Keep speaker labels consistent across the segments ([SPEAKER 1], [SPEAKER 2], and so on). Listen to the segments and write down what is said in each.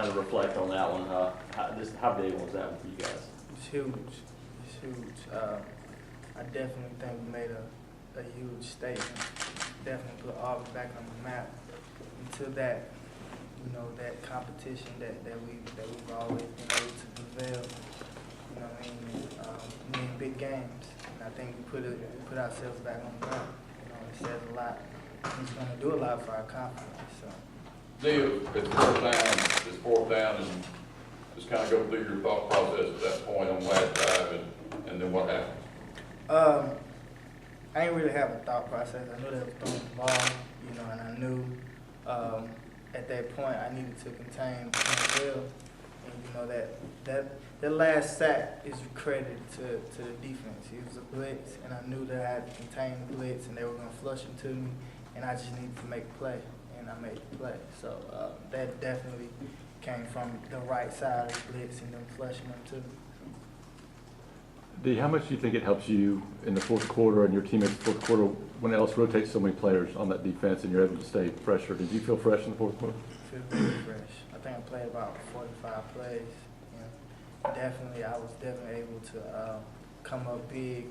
[SPEAKER 1] kind of reflect on that one. How big was that one for you guys?
[SPEAKER 2] It's huge. It's huge. I definitely think we made a huge statement. Definitely put Auburn back on the map. Until that, that competition that we've always been able to prevail. You know what I mean? Win big games. And I think we put ourselves back on the map. It says a lot. It's going to do a lot for our confidence. So.
[SPEAKER 3] Dee, it's fourth down, and just kind of go through your thought process at that point on last drive, and then what happened?
[SPEAKER 2] I didn't really have a thought process. I knew they were throwing the ball, and I knew at that point I needed to contain Denzel. And that last sack is credited to the defense. It was a blitz, and I knew that I had to contain the blitz, and they were going to flush him to me, and I just needed to make a play, and I made the play. So that definitely came from the right side of the blitz and them flushing them to me.
[SPEAKER 4] Dee, how much do you think it helps you in the fourth quarter and your teammates in the fourth quarter when else rotates so many players on that defense and you're able to stay fresher? Did you feel fresh in the fourth quarter?
[SPEAKER 2] I feel very fresh. I think I played about 45 plays. I was definitely able to come up big,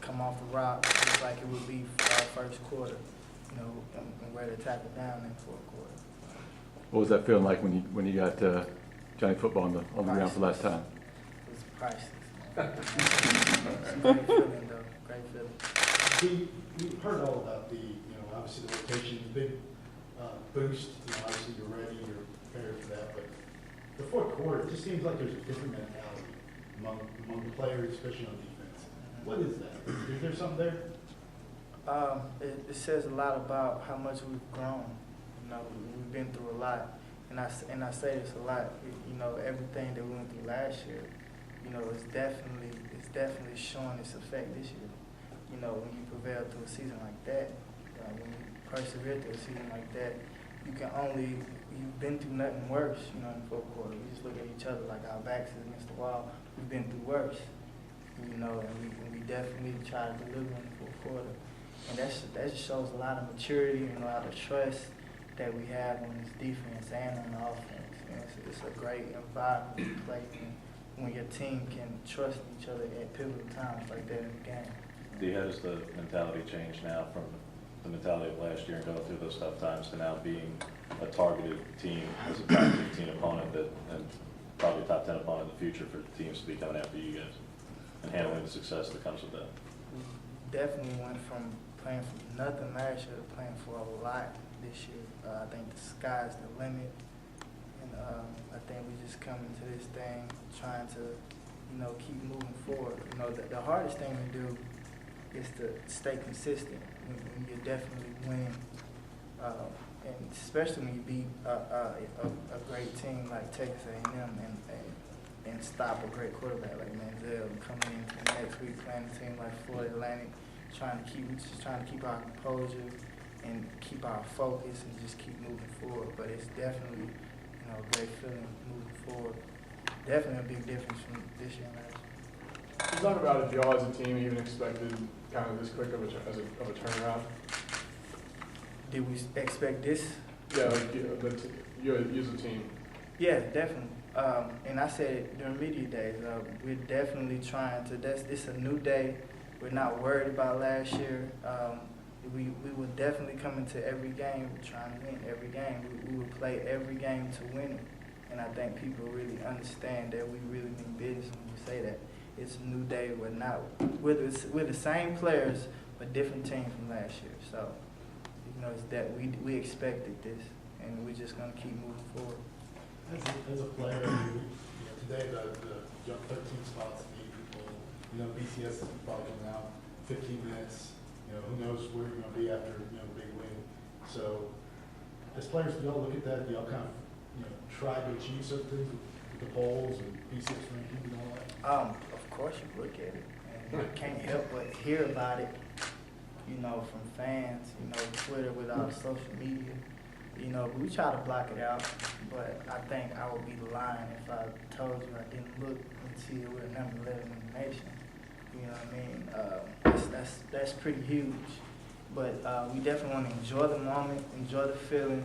[SPEAKER 2] come off the rock just like it would be for our first quarter, and ready to tackle down in the fourth quarter.
[SPEAKER 4] What was that feeling like when you got Johnny Football on the ground for the last time?
[SPEAKER 2] It was priceless. Great feeling, though. Great feeling.
[SPEAKER 5] We've heard all about the, obviously the rotation, big boost. Obviously you're ready, you're prepared for that. But the fourth quarter, it just seems like there's a different mentality among the players, especially on defense. What is that? Is there something there?
[SPEAKER 2] It says a lot about how much we've grown. We've been through a lot, and I say this a lot. Everything that we went through last year, it's definitely showing its effect this year. When you prevail through a season like that, when you persevere through a season like that, you've been through nothing worse. In the fourth quarter, we just look at each other like our backs is against the wall. We've been through worse, and we definitely try to deliver in the fourth quarter. And that just shows a lot of maturity and a lot of trust that we have on this defense and on the offense. It's a great environment to play in when your team can trust each other at pivotal times like that in the game.
[SPEAKER 6] Dee, how does the mentality change now from the mentality of last year and going through those tough times to now being a targeted team as a top 15 opponent and probably top 10 opponent in the future for teams to be coming after you guys and handling the success that comes with that?
[SPEAKER 2] We definitely went from playing for nothing last year to playing for a lot this year. I think the sky's the limit, and I think we just come into this thing trying to, keep moving forward. The hardest thing to do is to stay consistent when you definitely win, and especially when you beat a great team like Texas A&M and stop a great quarterback like Menzel, coming into the next week playing a team like Florida Atlantic, trying to keep our composure and keep our focus and just keep moving forward. But it's definitely, a great feeling moving forward. Definitely a big difference from this year and last year.
[SPEAKER 7] Can you talk about if y'all as a team even expected kind of this quick of a turnaround?
[SPEAKER 2] Did we expect this?
[SPEAKER 7] Yeah, like you as a team.
[SPEAKER 2] Yeah, definitely. And I said it during media days. We're definitely trying to. It's a new day. We're not worried about last year. We would definitely come into every game trying to win every game. We would play every game to win it. And I think people really understand that we really mean business when we say that. It's a new day. We're the same players, but different team from last year. So, it's that we expected this, and we're just gonna keep moving forward.
[SPEAKER 5] As a player, today the jump 13 spots, 8 people. BCS is probably coming out 15 minutes. Who knows where you're going to be after the big win. So, as players, do y'all look at that? Do y'all kind of try to achieve certain things with the polls and BCS rankings and all that?
[SPEAKER 2] Of course you look at it, and you can't help but hear about it. From fans. Twitter with our social media. We try to block it out, but I think I would be lying if I told you I didn't look and see that we're number 11 in the nation. You know what I mean? That's pretty huge. But we definitely want to enjoy the moment, enjoy the feeling,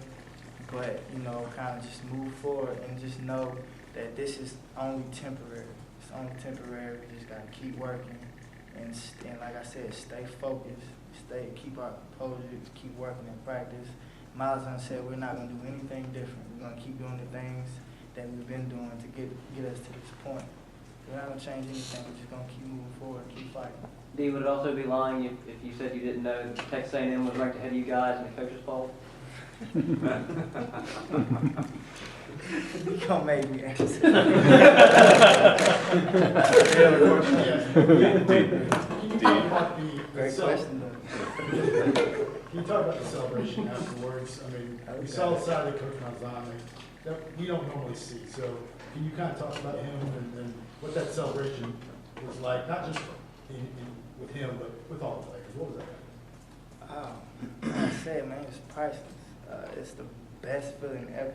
[SPEAKER 2] but, you know, kind of just move forward and just know that this is only temporary. It's only temporary. We just got to keep working and like I said, stay focused, keep our composure, keep working in practice. Miles done said we're not going to do anything different. We're going to keep doing the things that we've been doing to get us to this point. We're not going to change anything. We're just going to keep moving forward and keep fighting.
[SPEAKER 8] Dee, would it also be lying if you said you didn't know that Texas A&M was ranked ahead of you guys in the coaches poll?
[SPEAKER 2] You gonna make me answer. Great question, though.
[SPEAKER 5] Can you talk about the celebration afterwards? I mean, we saw the side of Coach Malzahn that we don't normally see. So can you kind of talk about him and what that celebration was like, not just with him, but with all the players? What was that?
[SPEAKER 2] Like I said, man, it's priceless. It's the best feeling ever.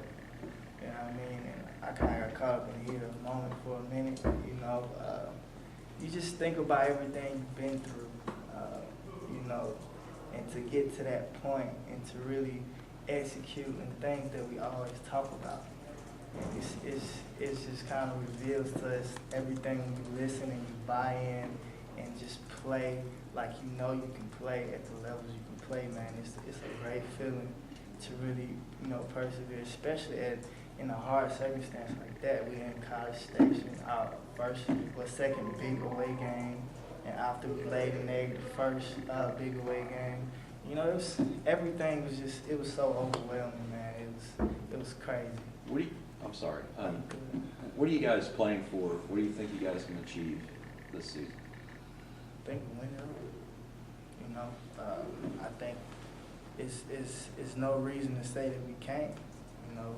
[SPEAKER 2] You know what I mean? And I kind of got caught up in the heat of the moment for a minute. You know, you just think about everything you've been through, you know, and to get to that point and to really execute and things that we always talk about. And it's just kind of reveals to us everything when you listen and you buy in and just play like you know you can play at the levels you can play, man. It's a great feeling to really, you know, persevere, especially in a hard circumstance like that. We're in College Station, our second big away game, and after we played an egg, the first big away game. You know, everything was just, it was so overwhelming, man. It was crazy.
[SPEAKER 9] I'm sorry. What are you guys playing for? What do you think you guys can achieve this season?
[SPEAKER 2] I think we win it all. You know, I think it's no reason to say that we can't. You know,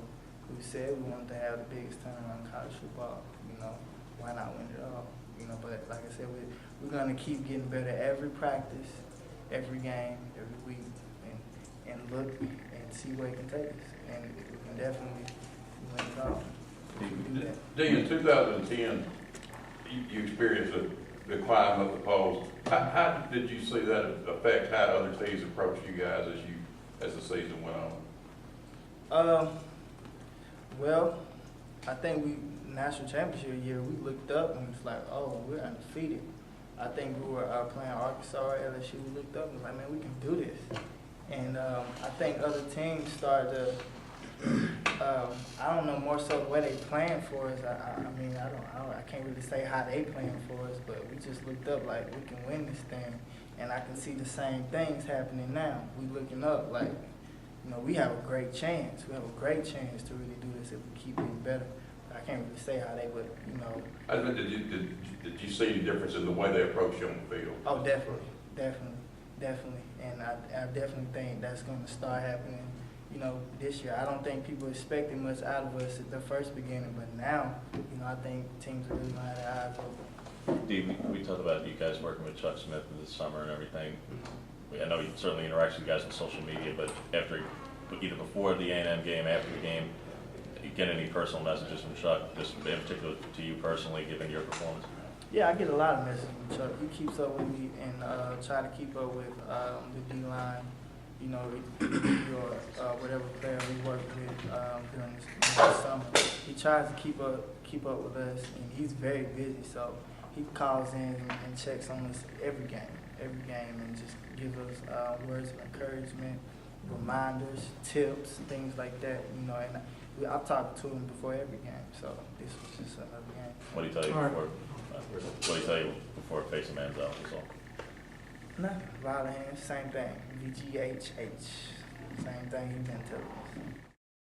[SPEAKER 2] we said we wanted to have the biggest tournament in college football. You know, why not win it all? You know, but like I said, we're going to keep getting better every practice, every game, every week, and look and see where it can take us. And we can definitely win it all.
[SPEAKER 3] Dee, in 2010, you experienced the climb up the polls. How did you see that affect how other teams approached you guys as the season went on?
[SPEAKER 2] Well, I think national championship year, we looked up and it's like, oh, we're undefeated. I think we were playing Arkansas or LSU. We looked up and was like, man, we can do this. And I think other teams started to, I don't know, more so the way they playing for us. I mean, I can't really say how they playing for us, but we just looked up like we can win this thing. And I can see the same things happening now. We looking up like, you know, we have a great chance. We have a great chance to really do this if we keep getting better. I can't really say how they would, you know.
[SPEAKER 3] Did you see any difference in the way they approach you on the field?
[SPEAKER 2] Oh, definitely. And I definitely think that's going to start happening, you know, this year. I don't think people expected much out of us at the first beginning, but now, you know, I think teams are really going to have their eyes open.
[SPEAKER 6] Dee, we talked about you guys working with Chuck Smith this summer and everything. I know you certainly interact with you guys on social media, but either before the A&M game, after the game, you get any personal messages from Chuck, just in particular to you personally, given your performance?
[SPEAKER 2] Yeah, I get a lot of messages from Chuck. He keeps up with me and try to keep up with the D-line, you know, or whatever player we work with during this summer. He tries to keep up with us, and he's very busy, so he calls in and checks on us every game, and just gives us words of encouragement, reminders, tips, things like that, you know, and I've talked to him before every game, so this was just another game.
[SPEAKER 6] What did he tell you before? What did he tell you before facing Manziel?
[SPEAKER 2] Nothing. Violent hands, same thing. VGHH, same thing he's been telling us.